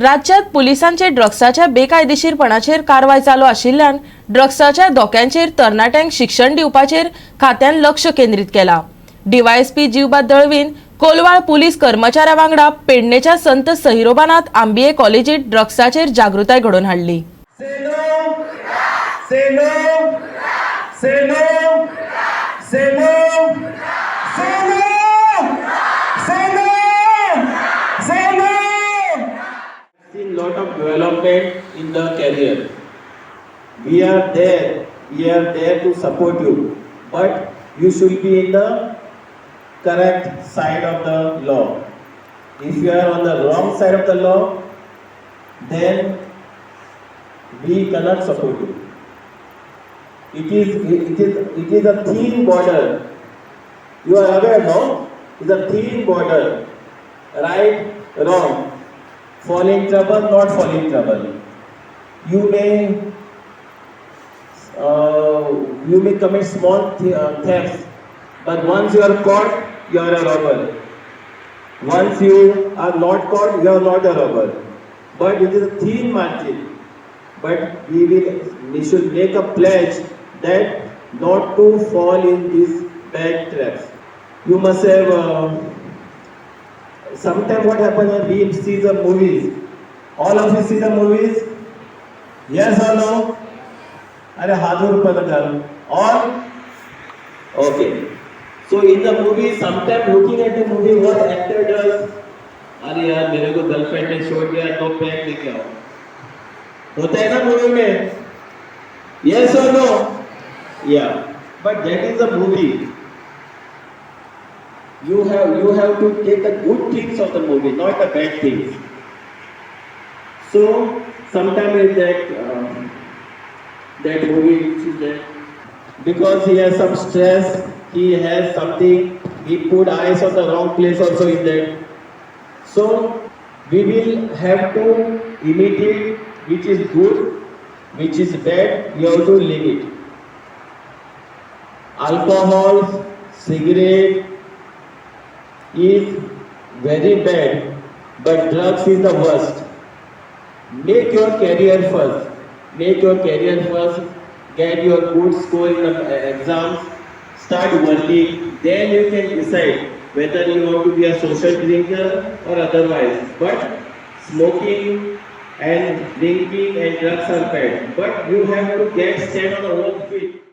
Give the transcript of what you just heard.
राज्यात पुलिसांचे ड्रग्साच्या बेकायदेशीरपणाचेर कारवाय चालू आशिल्ल्यान ड्रग्साच्या धोक्यांचेर तरणाट्यांक शिक्षण दिवपाचेर खात्यान लक्ष केंद्रीत केला। डीवायएसपी जीवबा दळवीन कोलवाळ पुलीस कर्मचाऱ्या वांगडा पेडणेच्या संत सहिरोबानाथ आंबिये कॉलेजीत ड्रग्साचेर जागृताय घडोवन हाडली। Seen lot of development in the career. We are there to support you, but you should be in the correct side of the law. If you are on the wrong side of the law, then we cannot support you. It is a thin border. You are aware, no? It's a thin border. Right, wrong. Fall in trouble, not fall in trouble. You may commit small thefts, but once you are caught, you are a robber. Once you are not caught, you are not a robber. But it is a thin margin. But we should make a pledge that not to fall in these bad traps. You must have. Sometimes what happens when we see the movies, all of you see the movies, yes or no? Are or okay. So in the movie, sometimes looking at the movie, what actor does, अरे यार मेरे को girlfriend ने छोड़ दिया तो pack लेके आओ, होता है ना मूवी में, yes or no? Yeah, but that is a movie. You have to take the good things of the movie, not the bad things. So sometimes that movie which is there, because he has some stress, he has something, he put eyes on the wrong place also in that. So we will have to imitate which is good, which is bad. You have to leave it. Alcohol, cigarette is very bad, but drugs is the worst. Make your career first. Make your career first. Get your good score in the exams. Start working. Then you can decide whether you want to be a social drinker or otherwise. But smoking and drinking and drugs are bad. But you have to stand on your own feet.